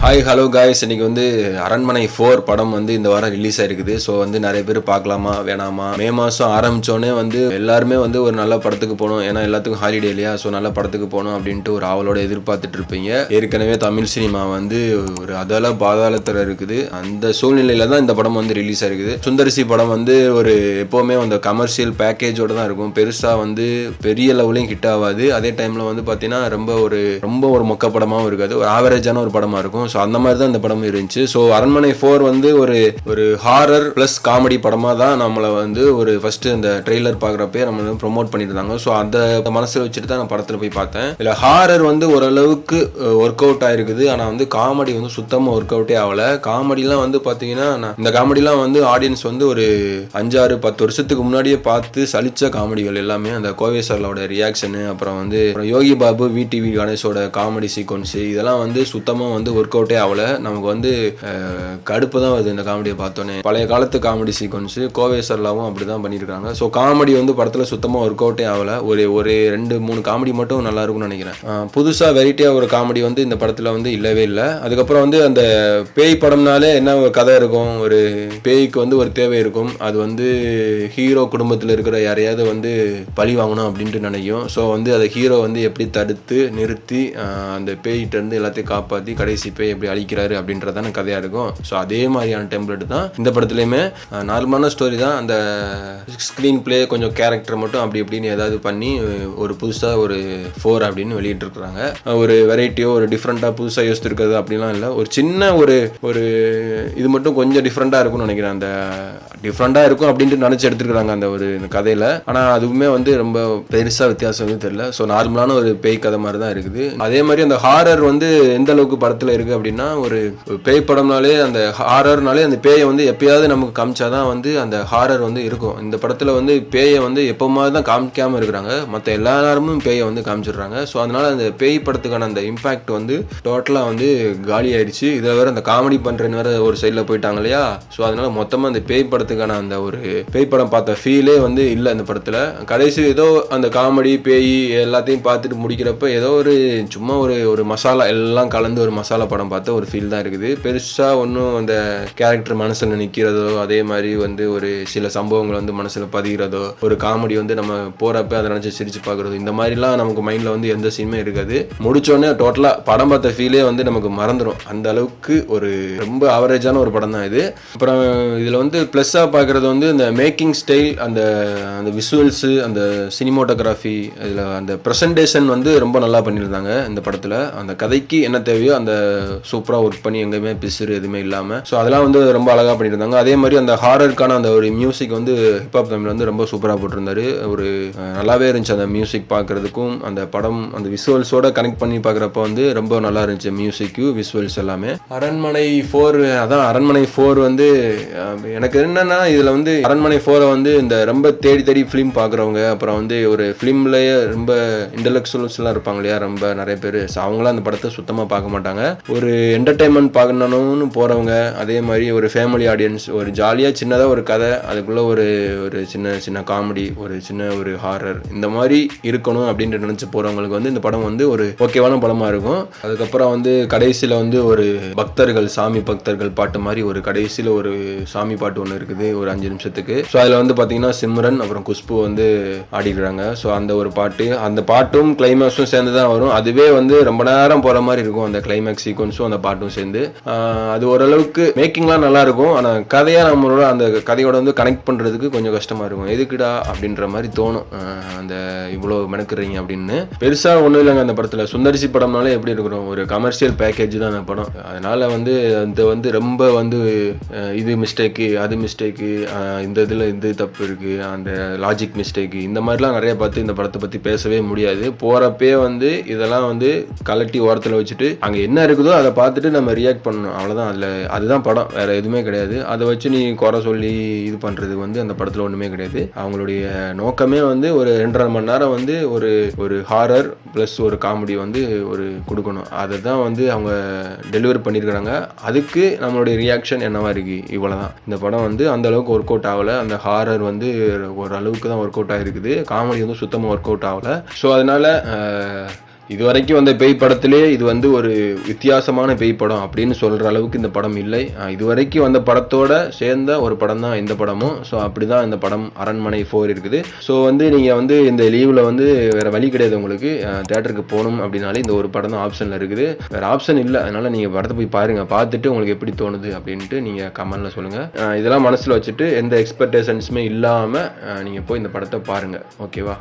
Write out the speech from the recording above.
Hi hello guys, இன்னைக்கு வந்து அரண்மனை 4 படம் வந்து இந்த வாரம் ரிலீஸ் ஆயிருக்குது. ஸோ வந்து நிறைய பேர் பார்க்கலாமா வேணாமா, மே மாதம் ஆரம்பித்தோடனே வந்து எல்லாருமே வந்து ஒரு நல்ல படத்துக்கு போகணும், ஏன்னா எல்லாத்துக்கும் ஹாலிடே இல்லையா. ஸோ நல்ல படத்துக்கு போகணும் அப்படின்ட்டு ஒரு ஆவலோட எதிர்பார்த்துட்டு இருப்பீங்க. ஏற்கனவே தமிழ் சினிமா வந்து ஒரு அதல பாதாளத்தில் இருக்குது. அந்த சூழ்நிலையில தான் இந்த படம் வந்து ரிலீஸ் ஆயிருக்குது. சுந்தரிசி படம் வந்து ஒரு எப்போவுமே அந்த கமர்ஷியல் பேக்கேஜோட தான் இருக்கும். பெருசாக வந்து பெரிய லெவலையும் ஹிட் ஆகாது. அதே டைமில் வந்து பார்த்தீங்கன்னா ரொம்ப ஒரு மொக்க படமாகவும் இருக்காது, ஒரு ஆவரேஜான ஒரு படமாக இருக்கும். ஸோ அந்த மாதிரி தான் இந்த படம் இருந்துச்சு. ஸோ அரண்மனை 4 வந்து ஒரு ஹாரர் ப்ளஸ் காமெடி படமாக தான் நம்மளை வந்து ஒரு ஃபர்ஸ்ட் இந்த ட்ரெய்லர் பார்க்குறப்பே நம்ம வந்து ப்ரொமோட் பண்ணிட்டு இருந்தாங்க. ஸோ அந்த மனசில் வச்சுட்டு தான் நான் படத்தில் போய் பார்த்தேன். இல்லை ஹாரர் வந்து ஓரளவுக்கு ஒர்க் அவுட் ஆயிருக்குது, ஆனால் வந்து காமெடி வந்து சுத்தமாக ஒர்க் அவுட்டே ஆகலை. காமெடிலாம் வந்து பார்த்தீங்கன்னா இந்த காமெடிலாம் வந்து ஆடியன்ஸ் வந்து ஒரு 5-6-10 வருஷத்துக்கு முன்னாடியே பார்த்து சலிச்ச காமெடிகள் எல்லாமே. அந்த கோவை சார்லோட ரியாக்ஷனு, அப்புறம் வந்து Yogi Babu VTV கணேஷோட comedy sequence, இதெல்லாம் வந்து சுத்தமாக வந்து ஒர்க் அவுட்டே ஆகல. நமக்கு வந்து கடுப்பு தான் வருது இந்த காமெடியை பார்த்தோன்னே. பழைய காலத்து காமெடி சீக்வன்ஸு கோவை சார்லாவும் அப்படி தான் பண்ணியிருக்காங்க. ஸோ காமெடி வந்து படத்தில் சுத்தமாக ஒர்க் அவுட்டே ஆகலை. ஒரு 2-3 காமெடி மட்டும் நல்லா இருக்கும்னு நினைக்கிறேன். புதுசாக வெரைட்டியாக ஒரு காமெடி வந்து இந்த படத்தில் வந்து இல்லவே இல்லை. அதுக்கப்புறம் வந்து அந்த பேய் படம்னாலே என்ன ஒரு கதை இருக்கும், ஒரு பேய்க்கு வந்து ஒரு தேவை இருக்கும். அது வந்து ஹீரோ குடும்பத்தில் இருக்கிற யாரையாவது வந்து பழி வாங்கணும் அப்படின்ட்டு நினைக்கும். ஸோ வந்து அதை ஹீரோ வந்து எப்படி தடுத்து நிறுத்தி அந்த பேய்கிட்டேருந்து எல்லாத்தையும் காப்பாற்றி கடைசி பேய் எப்படி அழிக்கிறாரு அப்படின்றதான கதையாக இருக்கும். ஸோ அதே மாதிரியான டெம்ப்ளேட் தான் இந்த படத்துலையுமே. நார்மலான ஸ்டோரி தான். அந்த ஸ்க்ரீன் பிளே கொஞ்சம் கேரக்டர் மட்டும் அப்படி இப்படின்னு ஏதாவது பண்ணி ஒரு புதுசாக ஒரு 4 அப்படின்னு வெளியிட்டிருக்கிறாங்க. ஒரு வெரைட்டியோ ஒரு டிஃப்ரெண்ட்டாக புதுசாக யோசிச்சிருக்கிறது அப்படிலாம் இல்லை. ஒரு சின்ன ஒரு இது மட்டும் கொஞ்சம் டிஃப்ரெண்ட்டாக இருக்கும்னு நினைக்கிறேன். அந்த டிஃப்ரெண்ட்டாக இருக்கும் அப்படின்ட்டு நினச்சி எடுத்துருக்குறாங்க அந்த ஒரு கதையில். ஆனால் அதுவுமே வந்து ரொம்ப பெருசாக வித்தியாசம் வந்து தெரியல. ஸோ நார்மலான ஒரு பேய் கதை மாதிரி தான் இருக்குது. அதே மாதிரி அந்த ஹாரர் வந்து எந்த அளவுக்கு படத்தில் இருக்குது அப்படின்னா, ஒரு பேய் படம்னாலே அந்த ஹாரர்னாலே அந்த பேயை வந்து எப்பயாவது நமக்கு காமிச்சாதான் வந்து அந்த ஹாரர் வந்து இருக்கும். இந்த படத்தில் வந்து பேயை வந்து எப்போமாவது தான் காமிக்காமல் இருக்கிறாங்க, மற்ற எல்லா நேரமும் பேயை வந்து காமிச்சிடுறாங்க. ஸோ அதனால அந்த பேய் படத்துக்கான அந்த இம்பாக்ட் வந்து டோட்டலாக வந்து காலி ஆயிடுச்சு. இதை வேற அந்த காமெடி பண்ணுறேன்னு வேற ஒரு சைடில் போயிட்டாங்க இல்லையா. ஸோ அதனால மொத்தமாக அந்த பேய் படத்துக்கான அந்த ஒரு பேய் படம் பார்த்த ஃபீலே வந்து இல்லை அந்த படத்தில். கடைசி ஏதோ அந்த காமெடி பேய் எல்லாத்தையும் பார்த்துட்டு முடிக்கிறப்ப ஏதோ ஒரு சும்மா ஒரு மசாலா எல்லாம் கலந்து ஒரு மசாலா படம் பார்த்த ஒரு ஃபீல் தான் இருக்குது. பெருசாக ஒன்றும் அந்த கேரக்டர் மனசில் நிற்கிறதோ, அதே மாதிரி வந்து ஒரு சில சம்பவங்கள் வந்து மனசில் பதிகிறதோ, ஒரு காமெடி வந்து நம்ம போகிறப்ப அதை நினச்சி சிரிச்சு பார்க்குறதோ, இந்த மாதிரிலாம் நமக்கு மைண்டில் வந்து எந்த சீனுமே இருக்காது. முடிச்சோடனே டோட்டலாக படம் பார்த்த ஃபீலே வந்து நமக்கு மறந்துடும். அந்த அளவுக்கு ஒரு ரொம்ப ஆவரேஜான ஒரு படம் தான் இது. அப்புறம் இதில் வந்து ப்ளஸ்ஸாக பார்க்குறது வந்து இந்த மேக்கிங் ஸ்டைல், அந்த விஷுவல்ஸு, அந்த சினிமோட்டோகிராஃபி, இதில் அந்த ப்ரெசன்டேஷன் வந்து ரொம்ப நல்லா பண்ணியிருந்தாங்க இந்த படத்தில். அந்த கதைக்கு என்ன தேவையோ அந்த சூப்பராக ஒர்க் பண்ணி எங்கேயுமே பிசுறு எதுவுமே இல்லாமல், ஸோ அதெல்லாம் வந்து ரொம்ப அழகாக பண்ணியிருந்தாங்க. அதே மாதிரி அந்த ஹாரருக்கான அந்த ஒரு மியூசிக் வந்து ஹிப்ஹாப் தமிழ் வந்து ரொம்ப சூப்பராக போட்டிருந்தாரு. ஒரு நல்லாவே இருந்துச்சு அந்த மியூசிக் பார்க்குறதுக்கும். அந்த படம் அந்த விஷுவல்ஸோட கனெக்ட் பண்ணி பார்க்குறப்ப வந்து ரொம்ப நல்லா இருந்துச்சு மியூசிக்கு விஷுவல்ஸ் எல்லாமே. அரண்மனை 4 வந்து எனக்கு என்னன்னா, இதில் வந்து அரண்மனை 4 வந்து இந்த ரொம்ப தேடி ஃபிலிம் பார்க்குறவங்க, அப்புறம் வந்து ஒரு ஃபிலிம்லேயே ரொம்ப இன்டலெக்சுவல்ஸ்லாம் இருப்பாங்க இல்லையா, ரொம்ப நிறைய பேர். ஸோ அவங்களாம் அந்த படத்தை சுத்தமாக பார்க்க மாட்டாங்க. ஒரு என்டர்டைன்மெண்ட் பார்க்கணும்னு போகிறவங்க, அதே மாதிரி ஒரு ஃபேமிலி ஆடியன்ஸ், ஒரு ஜாலியாக சின்னதாக ஒரு கதை, அதுக்குள்ளே ஒரு சின்ன காமெடி, ஒரு ஹாரர், இந்த மாதிரி இருக்கணும் அப்படின்ட்டு நினச்சி போகிறவங்களுக்கு வந்து இந்த படம் வந்து ஒரு ஓகேவான படமாக இருக்கும். அதுக்கப்புறம் வந்து கடைசியில் வந்து ஒரு சாமி பக்தர்கள் பாட்டு மாதிரி ஒரு கடைசியில் ஒரு சாமி பாட்டு ஒன்று இருக்குது ஒரு 5 நிமிஷத்துக்கு. ஸோ அதில் வந்து பார்த்தீங்கன்னா சிம்ரன் அப்புறம் குஷ்பு வந்து ஆடிடுறாங்க. ஸோ அந்த ஒரு பாட்டு, அந்த பாட்டும் கிளைமேக்ஸும் சேர்ந்து தான் வரும். அதுவே வந்து ரொம்ப நேரம் போகிற மாதிரி இருக்கும் அந்த கிளைமேக்ஸ் சீக்வன்ஸும் அந்த பாட்டும் சேர்ந்து. அது ஓரளவுக்கு மேக்கிங்லாம் நல்லா இருக்கும். ஆனால் கதையாக நம்மளோட அந்த கதையோட வந்து கனெக்ட் பண்ணுறதுக்கு கொஞ்சம் கஷ்டமாக இருக்கும். எதுக்குடா அப்படின்ற மாதிரி தோணும், அந்த இவ்வளோ மெனக்குறீங்க அப்படின்னு. பெருசாக ஒன்றும் இல்லைங்க அந்த படத்தில். சுந்தரிசி படம்னாலே எப்படி இருக்கிறோம், ஒரு கமர்ஷியல் பேக்கேஜ் தான் அந்த படம். அதனால் வந்து அந்த வந்து ரொம்ப வந்து இது மிஸ்டேக்கு அது மிஸ்டேக்கு, இந்த இதில் இந்த தப்பு இருக்குது, அந்த லாஜிக் மிஸ்டேக்கு, இந்த மாதிரிலாம் நிறைய பார்த்து இந்த படத்தை பற்றி பேசவே முடியாது. போகிறப்பே வந்து இதெல்லாம் வந்து கலட்டி ஓரத்தில் வச்சுட்டு அங்கே என்ன இருக்குதோ அதை பார்த்துட்டு நம்ம ரியாக்ட் பண்ணணும், அவ்வளோதான். அதுதான் படம், வேற எதுவுமே கிடையாது. அதை வச்சு நீ குறை சொல்லி இது பண்ணுறதுக்கு வந்து அந்த படத்தில் ஒன்றுமே கிடையாது. அவங்களுடைய நோக்கமே வந்து ஒரு 2.5 மணி நேரம் வந்து ஒரு ஹாரர் ப்ளஸ் ஒரு காமெடி வந்து ஒரு கொடுக்கணும். அதை தான் வந்து அவங்க டெலிவரி பண்ணியிருக்கிறாங்க. அதுக்கு நம்மளுடைய ரியாக்ஷன் என்னவா இருக்கு, இவ்வளோதான். இந்த படம் வந்து அந்த அளவுக்கு ஒர்க் அவுட் ஆகலை. அந்த ஹாரர் வந்து ஒரு அளவுக்கு தான் ஒர்க் அவுட் ஆகிருக்குது. காமெடி வந்து சுத்தமாக ஒர்க் அவுட் ஆகலை. ஸோ அதனால இது வரைக்கும் வந்த பேய் படத்திலே இது வந்து ஒரு வித்தியாசமான பேய் படம் அப்படின்னு சொல்ற அளவுக்கு இந்த படம் இல்லை. இது வரைக்கும் வந்த படத்தோட சேர்ந்த ஒரு படம் தான் இந்த படமும். ஸோ அப்படிதான் இந்த படம் அரண்மனை 4 இருக்குது. ஸோ வந்து நீங்க வந்து இந்த லீவ்ல வந்து வேற வழி கிடையாது, உங்களுக்கு தியேட்டருக்கு போகணும் அப்படின்னாலே இந்த ஒரு படம் தான் ஆப்ஷன்ல இருக்குது. வேற ஆப்ஷன் இல்லை. அதனால நீங்க படத்தை போய் பாருங்க, பார்த்துட்டு உங்களுக்கு எப்படி தோணுது அப்படின்ட்டு நீங்க கமெண்ட்ல சொல்லுங்க. இதெல்லாம் மனசுல வச்சுட்டு எந்த எக்ஸ்பெக்டேஷன்ஸுமே இல்லாம நீங்க போய் இந்த படத்தை பாருங்க. ஓகேவா?